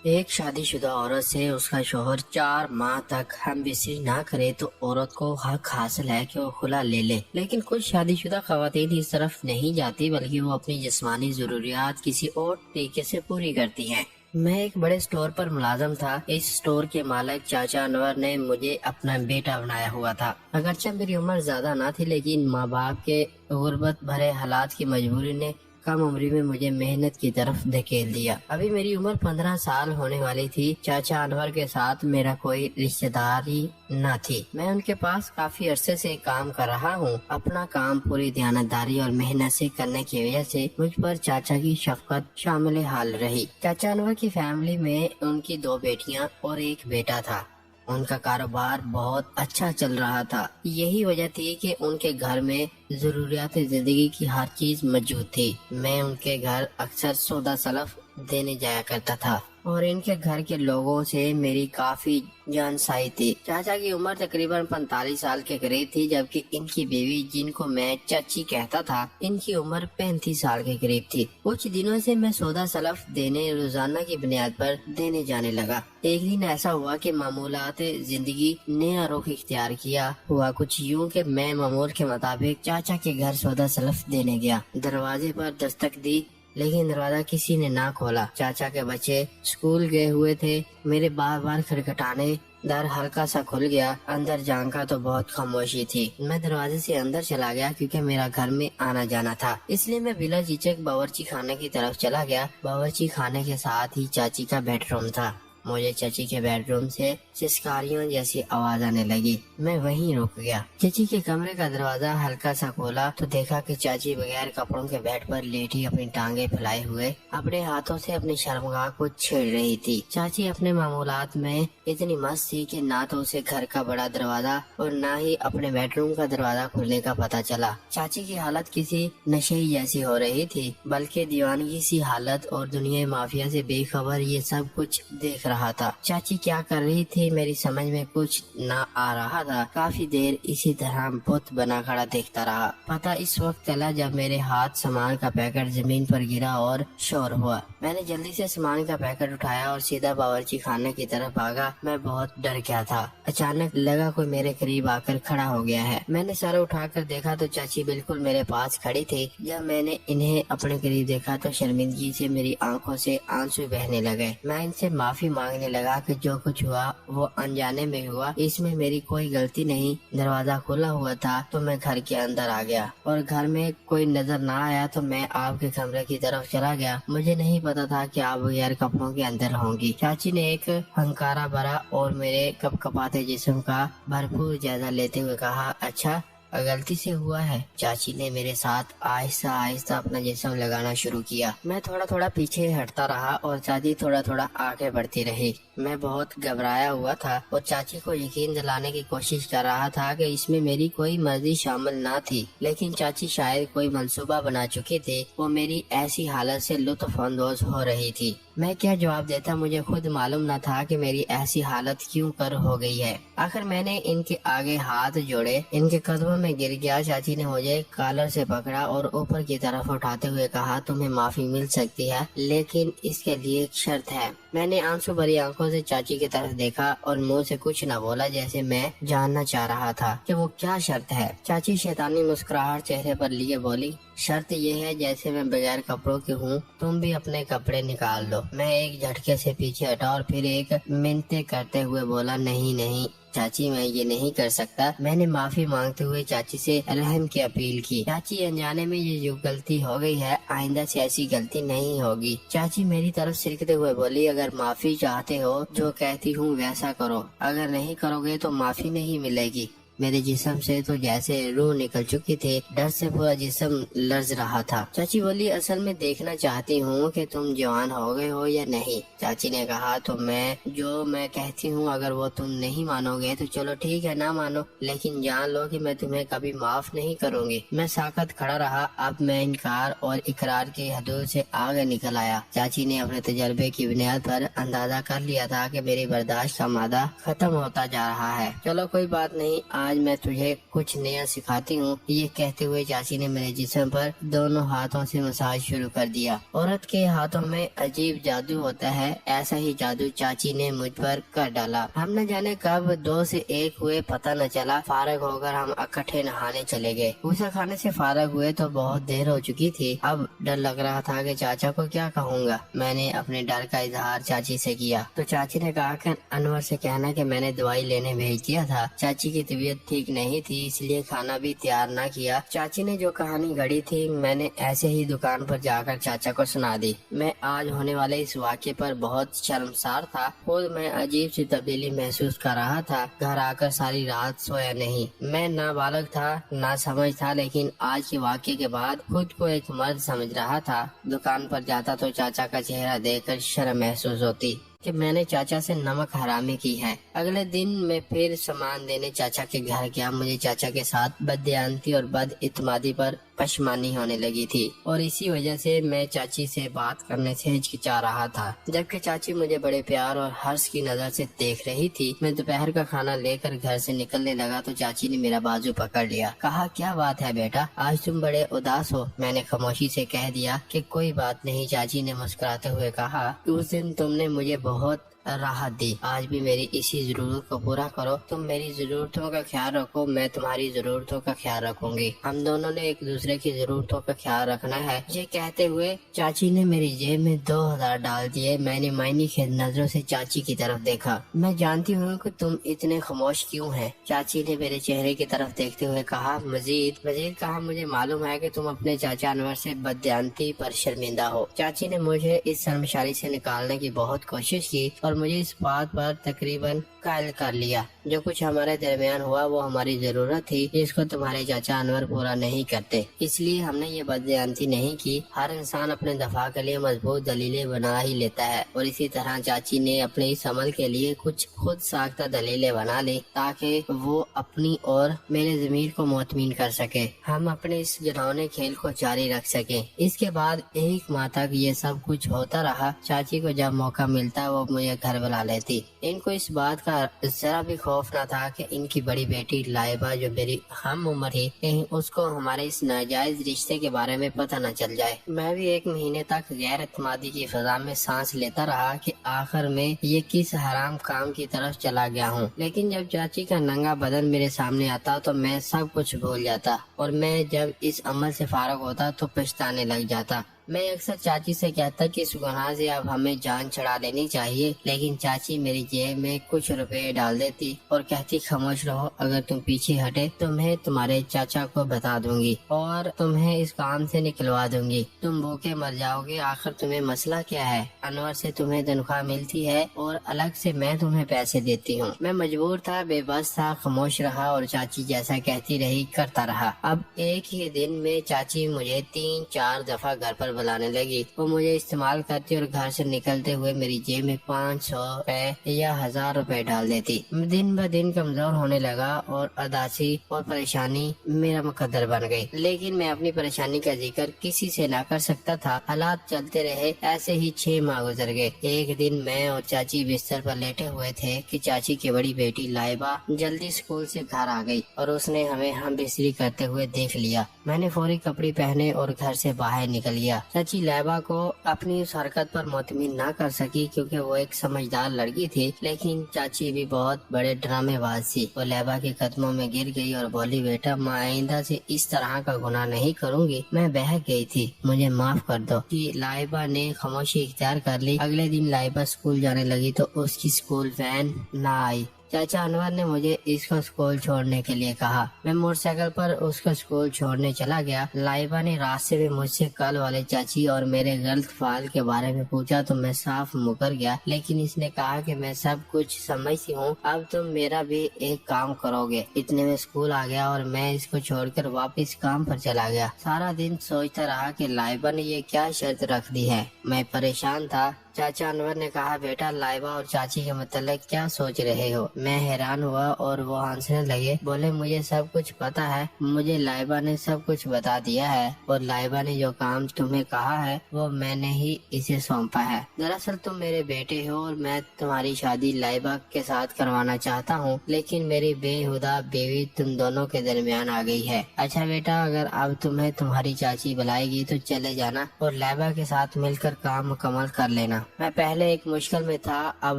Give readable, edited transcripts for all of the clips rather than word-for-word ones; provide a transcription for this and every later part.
ایک شادی شدہ عورت سے اس کا شوہر 4 ماہ تک ہم بستری نہ کرے تو عورت کو حق حاصل ہے کہ وہ خلا لے لے، لیکن کچھ شادی شدہ خواتین اس طرف نہیں جاتی بلکہ وہ اپنی جسمانی ضروریات کسی اور طریقے سے پوری کرتی ہیں۔ میں ایک بڑے اسٹور پر ملازم تھا۔ اس اسٹور کے مالک چاچا انور نے مجھے اپنا بیٹا بنایا ہوا تھا۔ اگرچہ میری عمر زیادہ نہ تھی لیکن ماں باپ کے غربت بھرے حالات کی مجبوری نے کم عمری میں مجھے محنت کی طرف دھکیل دیا۔ ابھی میری عمر 15 سال ہونے والی تھی۔ چاچا انور کے ساتھ میرا کوئی رشتہ داری نہ تھی۔ میں ان کے پاس کافی عرصے سے کام کر رہا ہوں۔ اپنا کام پوری دیانتداری اور محنت سے کرنے کی وجہ سے مجھ پر چاچا کی شفقت شامل حال رہی۔ چاچا انور کی فیملی میں ان کی 2 بیٹیاں اور ایک بیٹا تھا۔ ان کا کاروبار بہت اچھا چل رہا تھا۔ یہی وجہ تھی کہ ان کے گھر میں ضروریات زندگی کی ہر چیز موجود تھی۔ میں ان کے گھر اکثر سودا سلف دینے جایا کرتا تھا اور ان کے گھر کے لوگوں سے میری کافی جان سائی تھی۔ چاچا کی عمر تقریباً 45 سال کے قریب تھی، جبکہ ان کی بیوی جن کو میں چچی کہتا تھا، ان کی عمر 35 سال کے قریب تھی۔ کچھ دنوں سے میں سودا سلف دینے روزانہ کی بنیاد پر دینے جانے لگا۔ ایک دن ایسا ہوا کہ معمولات زندگی نیا رخ اختیار کیا۔ ہوا کچھ یوں کہ میں معمول کے مطابق چاچا کے گھر سودا سلف دینے گیا۔ دروازے پر دستک دی لیکن دروازہ کسی نے نہ کھولا۔ چاچا کے بچے اسکول گئے ہوئے تھے۔ میرے بار بار کھٹکھٹانے در ہلکا سا کھل گیا۔ اندر جھانکا تو بہت خاموشی تھی۔ میں دروازے سے اندر چلا گیا کیونکہ میرا گھر میں آنا جانا تھا، اس لیے میں بلا جھجک باورچی خانے کی طرف چلا گیا۔ باورچی خانے کے ساتھ ہی چاچی کا بیڈ روم تھا۔ مجھے چچی کے بیڈ روم سے چسکاریوں جیسی آواز آنے لگی۔ میں وہیں رک گیا۔ چچی کے کمرے کا دروازہ ہلکا سا کھولا تو دیکھا کہ چاچی بغیر کپڑوں کے بیڈ پر لیٹی اپنی ٹانگیں پھیلائے ہوئے اپنے ہاتھوں سے اپنی شرمگاہ کو چھیڑ رہی تھی۔ چاچی اپنے معمولات میں اتنی مست تھی کہ نہ تو اسے گھر کا بڑا دروازہ اور نہ ہی اپنے بیڈ روم کا دروازہ کھلنے کا پتہ چلا۔ چاچی کی حالت کسی نشے جیسی ہو رہی تھی، بلکہ دیوانگی سی حالت، اور دنیا مافیا سے بے خبر یہ سب کچھ دیکھ رہا تھا۔ چاچی کیا کر رہی تھی میری سمجھ میں کچھ نہ آ رہا تھا۔ کافی دیر اسی طرح بت بنا کھڑا دیکھتا رہا۔ پتہ اس وقت چلا جب میرے ہاتھ سامان کا پیکٹ زمین پر گرا اور شور ہوا۔ میں نے جلدی سے سامان کا پیکٹ اٹھایا اور سیدھا باورچی خانے کی طرف بھاگا۔ میں بہت ڈر گیا تھا۔ اچانک لگا کوئی میرے قریب آ کر کھڑا ہو گیا ہے۔ میں نے سر اٹھا کر دیکھا تو چاچی بالکل میرے پاس کھڑی تھی۔ جب میں نے انہیں اپنے قریب دیکھا تو شرمندگی سے میری آنکھوں سے آنسو بہنے لگے۔ میں ان سے معافی مانگنے لگا کہ جو کچھ ہوا وہ انجانے میں ہوا، اس میں میری کوئی غلطی نہیں۔ دروازہ کھلا ہوا تھا تو میں گھر کے اندر آ گیا اور گھر میں کوئی نظر نہ آیا تو میں آپ کے کمرے کی طرف چلا گیا۔ مجھے نہیں پتا تھا کہ آپ بغیر کپڑوں کے اندر ہوں گی۔ چاچی نے ایک ہنکارا بھرا اور میرے کپ کپاتے جسم کا بھرپور جائزہ لیتے ہوئے کہا، اچھا غلطی سے ہوا ہے۔ چاچی نے میرے ساتھ آہستہ آہستہ اپنا جسم لگانا شروع کیا۔ میں تھوڑا تھوڑا پیچھے ہٹتا رہا اور چاچی تھوڑا تھوڑا آگے بڑھتی رہی۔ میں بہت گھبرایا ہوا تھا اور چاچی کو یقین دلانے کی کوشش کر رہا تھا کہ اس میں میری کوئی مرضی شامل نہ تھی، لیکن چاچی شاید کوئی منصوبہ بنا چکی تھی۔ وہ میری ایسی حالت سے لطف اندوز ہو رہی تھی۔ میں کیا جواب دیتا مجھے خود معلوم نہ تھا کہ میری ایسی حالت کیوں کر ہو گئی ہے۔ آخر میں نے ان کے آگے ہاتھ جوڑے، ان کے قدموں میں گر گیا۔ چاچی نے مجھے کالر سے پکڑا اور اوپر کی طرف اٹھاتے ہوئے کہا، تمہیں معافی مل سکتی ہے لیکن اس کے لیے ایک شرط ہے۔ میں نے آنسو بھری آنکھوں سے چاچی کی طرف دیکھا اور منہ سے کچھ نہ بولا، جیسے میں جاننا چاہ رہا تھا کہ وہ کیا شرط ہے۔ چاچی شیطانی مسکراہٹ چہرے پر لیے بولی، شرط یہ ہے جیسے میں بغیر کپڑوں کی ہوں، تم بھی اپنے کپڑے نکال دو۔ میں ایک جھٹکے سے پیچھے ہٹا اور پھر ایک منتیں کرتے ہوئے بولا، نہیں نہیں چاچی میں یہ نہیں کر سکتا۔ میں نے معافی مانگتے ہوئے چاچی سے رحم کی اپیل کی۔ چاچی انجانے میں یہ جو غلطی ہو گئی ہے آئندہ سے ایسی غلطی نہیں ہوگی۔ چاچی میری طرف سرکتے ہوئے بولی، اگر معافی چاہتے ہو جو کہتی ہوں ویسا کرو، اگر نہیں کرو گے تو معافی نہیں ملے گی۔ میرے جسم سے تو جیسے روح نکل چکی تھی، ڈر سے پورا جسم لرز رہا تھا۔ چاچی بولی، اصل میں دیکھنا چاہتی ہوں کہ تم جوان ہو گئے ہو یا نہیں۔ چاچی نے کہا، تو میں کہتی ہوں اگر وہ تم نہیں مانو گے تو چلو ٹھیک ہے، نہ مانو، لیکن جان لو کہ میں تمہیں کبھی معاف نہیں کروں گی۔ میں ساکت کھڑا رہا۔ اب میں انکار اور اقرار کی حدود سے آگے نکل آیا۔ چاچی نے اپنے تجربے کی بنیاد پر اندازہ کر لیا تھا کہ میری برداشت کا مادہ ختم ہوتا جا رہا ہے۔ چلو کوئی بات نہیں، آج میں تجھے کچھ نیا سکھاتی ہوں۔ یہ کہتے ہوئے چاچی نے میرے جسم پر دونوں ہاتھوں سے مساج شروع کر دیا۔ عورت کے ہاتھوں میں عجیب جادو ہوتا ہے، ایسا ہی جادو چاچی نے مجھ پر کر ڈالا۔ ہم نہ جانے کب 2 سے 1 ہوئے، پتہ نہ چلا۔ فارغ ہو کر ہم اکٹھے نہانے چلے گئے۔ غسل خانے سے فارغ ہوئے تو بہت دیر ہو چکی تھی۔ اب ڈر لگ رہا تھا کہ چاچا کو کیا کہوں گا۔ میں نے اپنے ڈر کا اظہار چاچی سے کیا تو چاچی نے کہا کہ انور سے کہنا کہ میں نے دوائی لینے بھیج دیا تھا۔ چاچی کی طبیعت ٹھیک نہیں تھی، اس لیے کھانا بھی تیار نہ کیا۔ چاچی نے جو کہانی گھڑی تھی میں نے ایسے ہی دکان پر جا کر چاچا کو سنا دی۔ میں آج ہونے والے اس واقعے پر بہت شرمسار تھا۔ خود میں عجیب سی تبدیلی محسوس کر رہا تھا۔ گھر آ کر ساری رات سویا نہیں۔ میں نابالغ تھا، نہ سمجھ تھا، لیکن آج کے واقعے کے بعد خود کو ایک مرد سمجھ رہا تھا۔ دکان پر جاتا تو چاچا کا چہرہ دیکھ کر شرم محسوس ہوتی کہ میں نے چاچا سے نمک حرامی کی ہے۔ اگلے دن میں پھر سامان دینے چاچا کے گھر گیا۔ مجھے چاچا کے ساتھ بددیانتی اور بد اعتمادی پر پشمانی ہونے لگی تھی اور اسی وجہ سے میں چاچی سے بات کرنے سے ہچکچا رہا تھا، جبکہ چاچی مجھے بڑے پیار اور حرص کی نظر سے دیکھ رہی تھی۔ میں دوپہر کا کھانا لے کر گھر سے نکلنے لگا تو چاچی نے میرا بازو پکڑ لیا۔ کہا کیا بات ہے بیٹا، آج تم بڑے اداس ہو۔ میں نے خاموشی سے کہہ دیا کہ کوئی بات نہیں۔ چاچی نے مسکراتے ہوئے کہا اس دن تم نے مجھے بہت راحت دی، آج بھی میری اسی ضرورت کو پورا کرو۔ تم میری ضرورتوں کا خیال رکھو، میں تمہاری ضرورتوں کا خیال رکھوں گی۔ ہم دونوں نے ایک دوسرے کی ضرورتوں کا خیال رکھنا ہے۔ یہ کہتے ہوئے چاچی نے میری جیب میں 2000 ڈال دیے۔ میں نے معنی خیز نظروں سے چاچی کی طرف دیکھا۔ میں جانتی ہوں کہ تم اتنے خاموش کیوں ہیں، چاچی نے میرے چہرے کی طرف دیکھتے ہوئے کہا۔ مزید کہا مجھے معلوم ہے کہ تم اپنے چاچا انور سے بددیانتی پر شرمندہ ہو۔ چاچی نے مجھے اس شرمساری سے نکالنے کی بہت کوشش کی اور مجھے اس بات پر تقریباً قائل کر لیا جو کچھ ہمارے درمیان ہوا وہ ہماری ضرورت تھی جس کو تمہارے چاچا انور پورا نہیں کرتے، اس لیے ہم نے یہ بددیانتی نہیں کی۔ ہر انسان اپنے دفاع کے لیے مضبوط دلیلیں بنا ہی لیتا ہے اور اسی طرح چاچی نے اپنے اس عمل کے لیے کچھ خود ساختہ دلیلیں بنا لی تاکہ وہ اپنی اور میرے ضمیر کو مطمئن کر سکے، ہم اپنے اس گھناؤنے کھیل کو جاری رکھ سکیں۔ اس کے بعد 1 ماہ تک یہ سب کچھ ہوتا رہا۔ چاچی کو جب موقع ملتا وہ مجھے گھر بلا لیتی۔ ان کو اس بات کا ذرا بھی خوف نہ تھا کہ ان کی بڑی بیٹی لائبہ جو میری ہم عمر تھی کہیں اس کو ہمارے اس ناجائز رشتے کے بارے میں پتہ نہ چل جائے۔ میں بھی 1 مہینے تک غیر اعتمادی کی فضا میں سانس لیتا رہا کہ آخر میں یہ کس حرام کام کی طرف چلا گیا ہوں، لیکن جب چاچی کا ننگا بدن میرے سامنے آتا تو میں سب کچھ بھول جاتا اور میں جب اس عمل سے فارغ ہوتا تو پچھتانے لگ جاتا۔ میں اکثر چاچی سے کہتا کہ اس گناہ سے اب ہمیں جان چھڑا لینی چاہیے، لیکن چاچی میری جیب میں کچھ روپے ڈال دیتی اور کہتی خاموش رہو، اگر تم پیچھے ہٹے تو میں تمہارے چاچا کو بتا دوں گی اور تمہیں اس کام سے نکلوا دوں گی، تم بھوکے مر جاؤ گے۔ آخر تمہیں مسئلہ کیا ہے؟ انور سے تمہیں تنخواہ ملتی ہے اور الگ سے میں تمہیں پیسے دیتی ہوں۔ میں مجبور تھا، بے بس تھا، خاموش رہا اور چاچی جیسا کہتی رہی کرتا رہا۔ اب ایک ہی دن میں چاچی مجھے 3-4 دفعہ گھر پر بلانے لگی۔ وہ مجھے استعمال کرتی اور گھر سے نکلتے ہوئے میری جیب میں 500 روپے یا 1000 روپے ڈال دیتی۔ دن بہ دن کمزور ہونے لگا اور اداسی اور پریشانی میرا مقدر بن گئی، لیکن میں اپنی پریشانی کا ذکر کسی سے نہ کر سکتا تھا۔ حالات چلتے رہے، ایسے ہی 6 ماہ گزر گئے۔ ایک دن میں اور چاچی بستر پر لیٹے ہوئے تھے کہ چاچی کی بڑی بیٹی لائبہ جلدی اسکول سے گھر آ گئی اور اس نے ہمیں ہم بستری کرتے ہوئے دیکھ لیا۔ میں نے فوری کپڑے پہنے اور گھر سے باہر نکل گیا۔ چاچی لائبہ کو اپنی اس حرکت پر مطمئن نہ کر سکی کیونکہ وہ ایک سمجھدار لڑکی تھی، لیکن چاچی بھی بہت بڑے ڈرامے باز تھی۔ وہ لائبہ کے قدموں میں گر گئی اور بولی بیٹا میں آئندہ سے اس طرح کا گناہ نہیں کروں گی، میں بہک گئی تھی، مجھے معاف کر دو۔ لائبہ نے خاموشی اختیار کر لی۔ اگلے دن لائبہ اسکول جانے لگی تو اس کی اسکول وین نہ آئی۔ چاچا انور نے مجھے اس کو اسکول چھوڑنے کے لیے کہا۔ میں موٹر سائیکل پر اس کو اسکول چھوڑنے چلا گیا۔ لائبہ نے راستے میں مجھ سے کل والے چاچی اور میرے غلط فعل کے بارے میں پوچھا تو میں صاف مکر گیا، لیکن اس نے کہا کہ میں سب کچھ سمجھتی ہوں، اب تم میرا بھی ایک کام کرو گے۔ اتنے میں اسکول آ گیا اور میں اس کو چھوڑ کر واپس کام پر چلا گیا۔ سارا دن سوچتا رہا کہ لائبہ نے یہ کیا شرط رکھ دی ہے۔ میں پریشان تھا چاچا انور نے کہا بیٹا لائبہ اور چاچی کے متعلق کیا سوچ رہے ہو؟ میں حیران ہوا اور وہ ہنسنے لگے، بولے مجھے سب کچھ پتا ہے، مجھے لائبہ نے سب کچھ بتا دیا ہے اور لائبہ نے جو کام تمہیں کہا ہے وہ میں نے ہی اسے سونپا ہے۔ دراصل تم میرے بیٹے ہو اور میں تمہاری شادی لائبہ کے ساتھ کروانا چاہتا ہوں، لیکن میری بے ہدہ بیوی تم دونوں کے درمیان آ گئی ہے۔ اچھا بیٹا، اگر اب تمہیں تمہاری چاچی بلائے گی تو چلے جانا اور لائبہ کے ساتھ مل کر کام مکمل کر لینا۔ میں پہلے ایک مشکل میں تھا، اب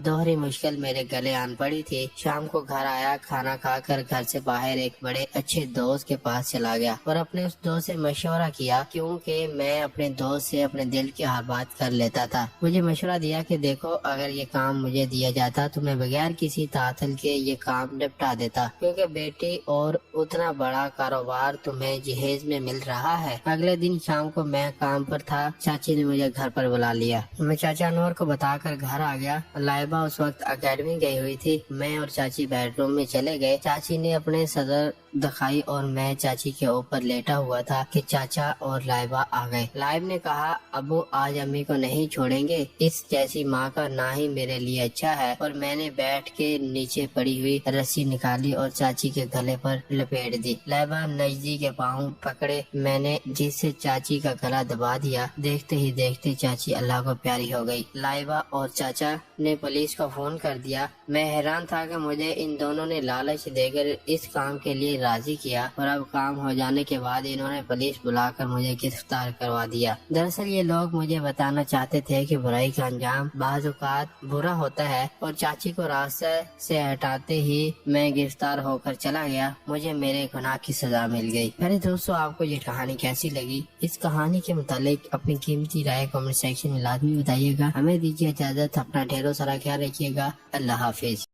دوہری مشکل میرے گلے آن پڑی تھی۔ شام کو گھر آیا، کھانا کھا کر گھر سے باہر ایک بڑے اچھے دوست کے پاس چلا گیا اور اپنے اس دوست سے مشورہ کیا، کیونکہ میں اپنے دوست سے اپنے دل کی ہر بات کر لیتا تھا۔ مجھے مشورہ دیا کہ دیکھو، اگر یہ کام مجھے دیا جاتا تو میں بغیر کسی تعطل کے یہ کام نپٹا دیتا، کیونکہ بیٹی اور اتنا بڑا کاروبار تمہیں جہیز میں مل رہا ہے۔ اگلے دن شام کو میں کام پر تھا، چاچی نے مجھے گھر پر بلا لیا۔ میں چاچا انور کو بتا کر گھر آ گیا۔ لائبہ اس وقت اکیڈمی گئی ہوئی تھی۔ میں اور چاچی بیڈ روم میں چلے گئے۔ چاچی نے اپنے صدر دکھائی اور میں چاچی کے اوپر لیٹا ہوا تھا کہ چاچا اور لائبہ آ گئے۔ لائب نے کہا ابو آج امی کو نہیں چھوڑیں گے، اس جیسی ماں کا نہ ہی میرے لیے اچھا ہے، اور میں نے بیٹھ کے نیچے پڑی ہوئی رسی نکالی اور چاچی کے گلے پر لپیٹ دی۔ لائبہ نجدی کے پاؤں پکڑے میں نے، جس سے چاچی کا گلا دبا دیا۔ دیکھتے ہی دیکھتے چاچی اللہ کو پیاری ہو گئی۔ لائبہ اور چاچا نے پولیس کو فون کر دیا۔ میں حیران تھا کہ مجھے ان دونوں نے لالچ دے کر اس کام کے لیے راضی کیا، اور اب کام ہو جانے کے بعد انہوں نے پولیس بلا کر مجھے گرفتار کروا دیا۔ دراصل یہ لوگ مجھے بتانا چاہتے تھے کہ برائی کا انجام بعض اوقات برا ہوتا ہے، اور چاچی کو راستے سے ہٹاتے ہی میں گرفتار ہو کر چلا گیا۔ مجھے میرے گناہ کی سزا مل گئی۔ میرے دوستو، آپ کو یہ کہانی کیسی لگی؟ اس کہانی کے متعلق اپنی قیمتی رائے کمنٹ سیکشن میں لازمی بتائیے گا۔ ہمیں دیجیے اجازت، اپنا ڈھیروں سارا خیال رکھیے گا۔ اللہ حافظ۔